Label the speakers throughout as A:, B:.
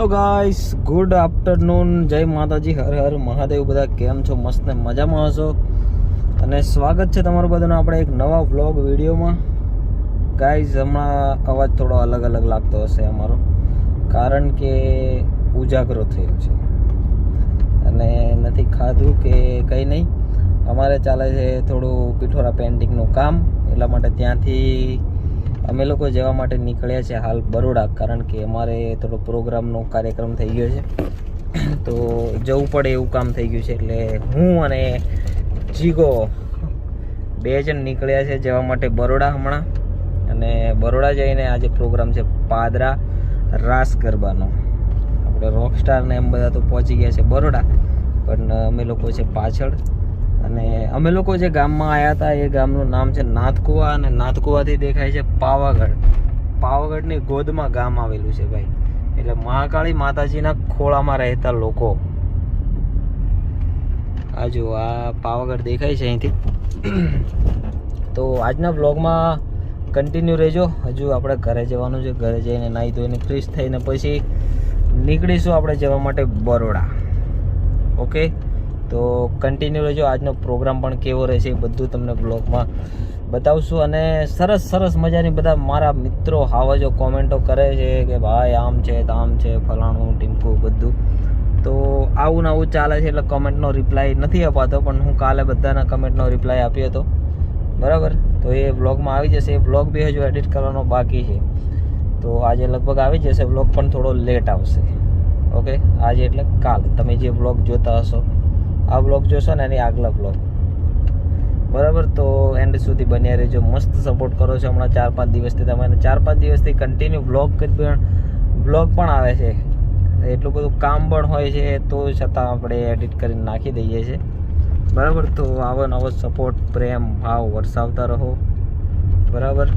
A: Hello guys, good afternoon, જય માતાજી, હર હર મહાદેવ. બધા કેમ છો? મસ્ત ને મજામાં હશો. અને સ્વાગત છે તમારું બધાનું આપણે એક નવા વ્લોગ વિડીયોમાં. ગાઈસ, હમણાં અવાજ થોડો અલગ અલગ લાગતો હશે અમારો, કારણ કે ઉજાગરો થયો છે અને નથી ખાધું કે કંઈ નહીં. અમારે ચાલે છે થોડું પિઠોરા પેઇન્ટિંગનું કામ, એટલા માટે ત્યાંથી અમે લોકો જવા માટે નીકળ્યા છે હાલ બરોડા, કારણ કે અમારે થોડો પ્રોગ્રામનો કાર્યક્રમ થઈ ગયો છે તો જવું પડે એવું કામ થઈ ગયું છે. એટલે હું અને જીગો બે જણ નીકળ્યા છે જવા માટે બરોડા હમણાં. અને બરોડા જઈને આજે પ્રોગ્રામ છે પાદરા રાસ ગરબાનો. આપણે રોકસ્ટાર ને એમ બધા તો પહોંચી ગયા છે બરોડા, પણ અમે લોકો છે પાછળ. અને અમે લોકો જે ગામમાં આવ્યા હતા એ ગામનું નામ છે નાથકુવા, અને નાથકુવાથી દેખાય છે પાવાગઢ. પાવાગઢની ગોદમાં ગામ આવેલું છે ભાઈ. એટલે મહાકાળી માતાજીના ખોળામાં રહેતા લોકો. આ જો આ પાવાગઢ દેખાય છે અહીંથી. તો આજના બ્લોગમાં કન્ટિન્યુ રહેજો. હજુ આપણે ઘરે જવાનું છે, ઘરે જઈને નાહી ધોઈને ફ્રેશ થઈને પછી નીકળીશું આપણે જવા માટે બરોડા. ઓકે, તો કન્ટિન્યુ રહેજો. આજનો પ્રોગ્રામ પણ કેવો રહેશે એ બધું તમને બ્લોગમાં બતાવશું. અને સરસ સરસ મજાની બધા મારા મિત્રો હાવજો કોમેન્ટો કરે છે કે ભાઈ આમ છે તામ છે ફલાણું ટીમકું બધું. તો આવું ને આવું ચાલે છે, એટલે કમેન્ટનો રિપ્લાય નથી અપાતો, પણ હું કાલે બધાના કમેન્ટનો રિપ્લાય આપ્યો હતો, બરાબર. તો એ બ્લોગમાં આવી જશે. એ બ્લોગ બી હજુ એડિટ કરવાનો બાકી છે, તો આજે લગભગ આવી જશે. બ્લોગ પણ થોડો લેટ આવશે. ઓકે, આજે એટલે કાલ તમે જે બ્લોગ જોતા હશો, આ બ્લોગ જોશો ને એની આગલા બ્લોગ, બરાબર. તો એન્ડ સુધી બન્યા રહેજો. મસ્ત સપોર્ટ કરો છો હમણાં 4-5 દિવસથી. તમે 4-5 દિવસથી કન્ટિન્યુ બ્લોગ પણ આવે છે. એટલું બધું કામ પણ હોય છે, તો છતાં આપણે એડિટ કરીને નાખી દઈએ છીએ, બરાબર. તો આવો નવો સપોર્ટ, પ્રેમ, ભાવ વરસાવતા રહો, બરાબર.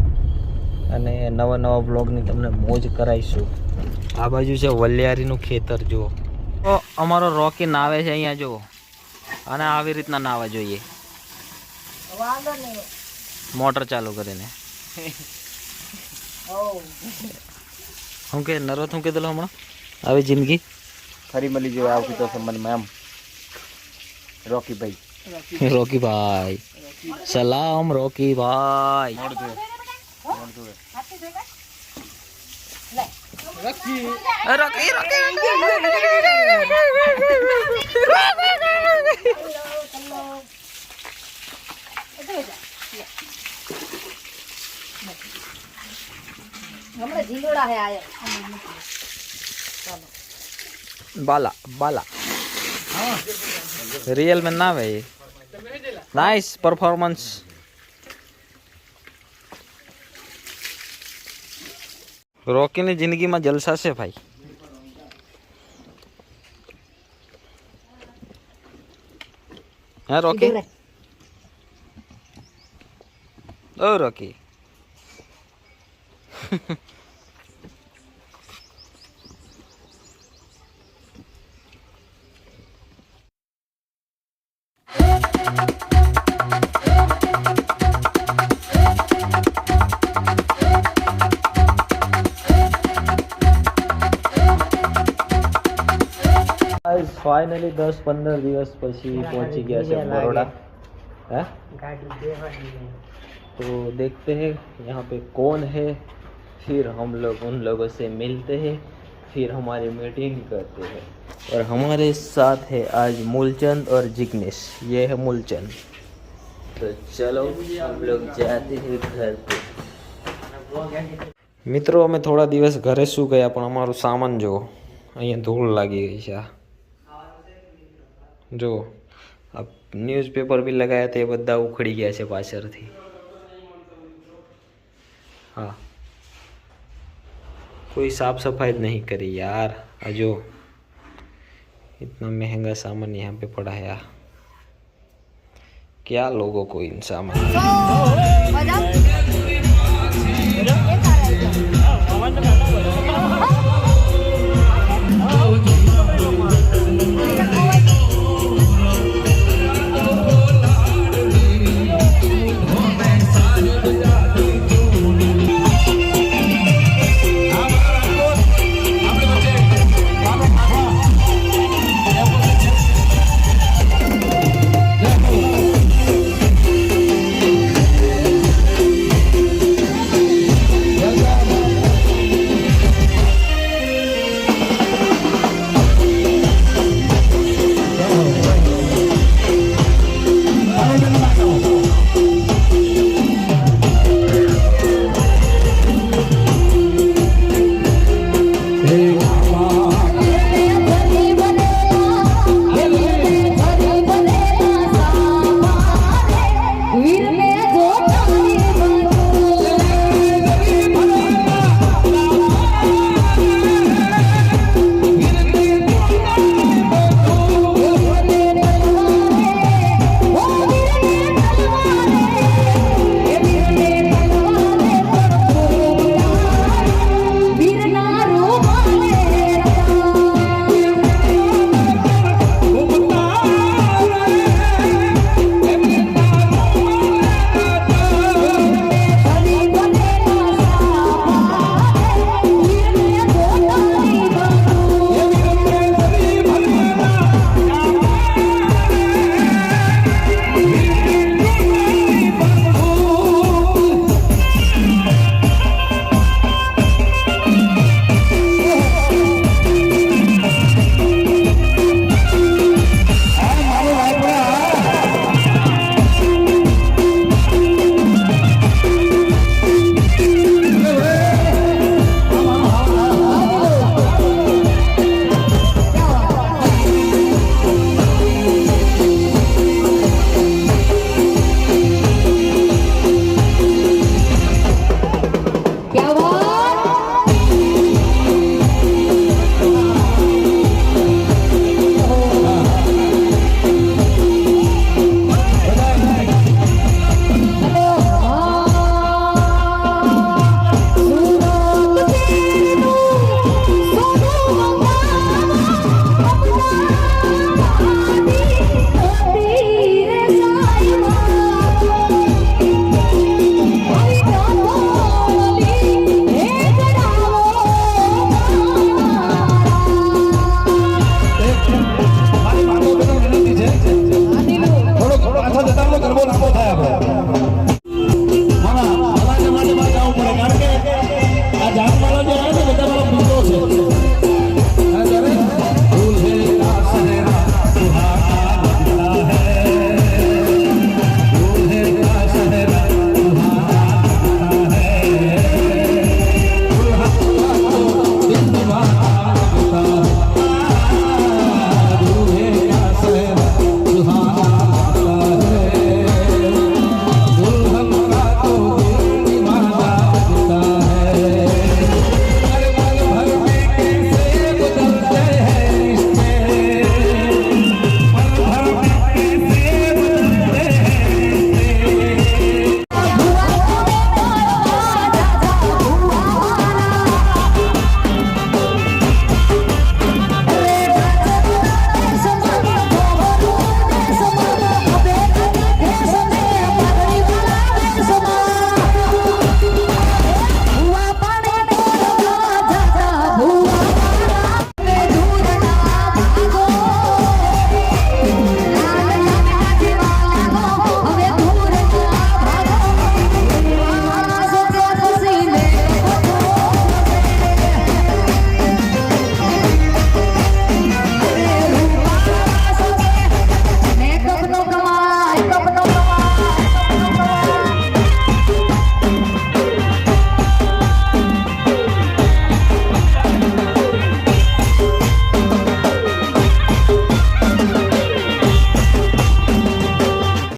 A: અને નવા નવા બ્લોગની તમને મોજ કરાવીશું. આ બાજુ છે વલિયારીનું ખેતર. જુઓ, તો અમારો રોકી નાવે છે અહીંયા. જુઓ, અને આવી રીતના નાવા જોઈએ, મોટર ચાલુ કરીને. શું કે નરવત, શું કીધું હમણાં? આવી જિંદગી
B: ફરી મળી જોઈએ આવતી તો સંબંધમાં એમ.
A: રોકી ભાઈ, સલામ રોકી ભાઈ. बाला बाला रियल में ना भाई. Nice performance. रोकी ની જિંદગીમાં જલસા છે ભાઈ. હા રોકી, ઓ રોકી. फाइनली 10-15 દિવસ પછી पहुंची गया है बड़ौदा. है तो देखते हैं यहाँ पे कौन है. फिर हम लोग उन लोगों से मिलते हैं, फिर हमारी मीटिंग करते हैं. और हमारे साथ है आज मूलचंद और जिग्नेश. ये है मूलचंद. तो चलो हम लोग जाते हैं घर पे. મિત્રો, અમે થોડા દિવસ ઘરે શું ગયા, પણ અમારું સામાન જો અહીંયા ધૂળ લાગી ગઈ છે. જો આ ન્યૂઝપેપર બી લગાવ્યા તે બધા ઉખડી ગયા છે પાછળથી. हाँ, कोई साफ सफाई नहीं करी यार. जो इतना महंगा सामान यहाँ पे पड़ा है यार, क्या लोगों को इन सामान.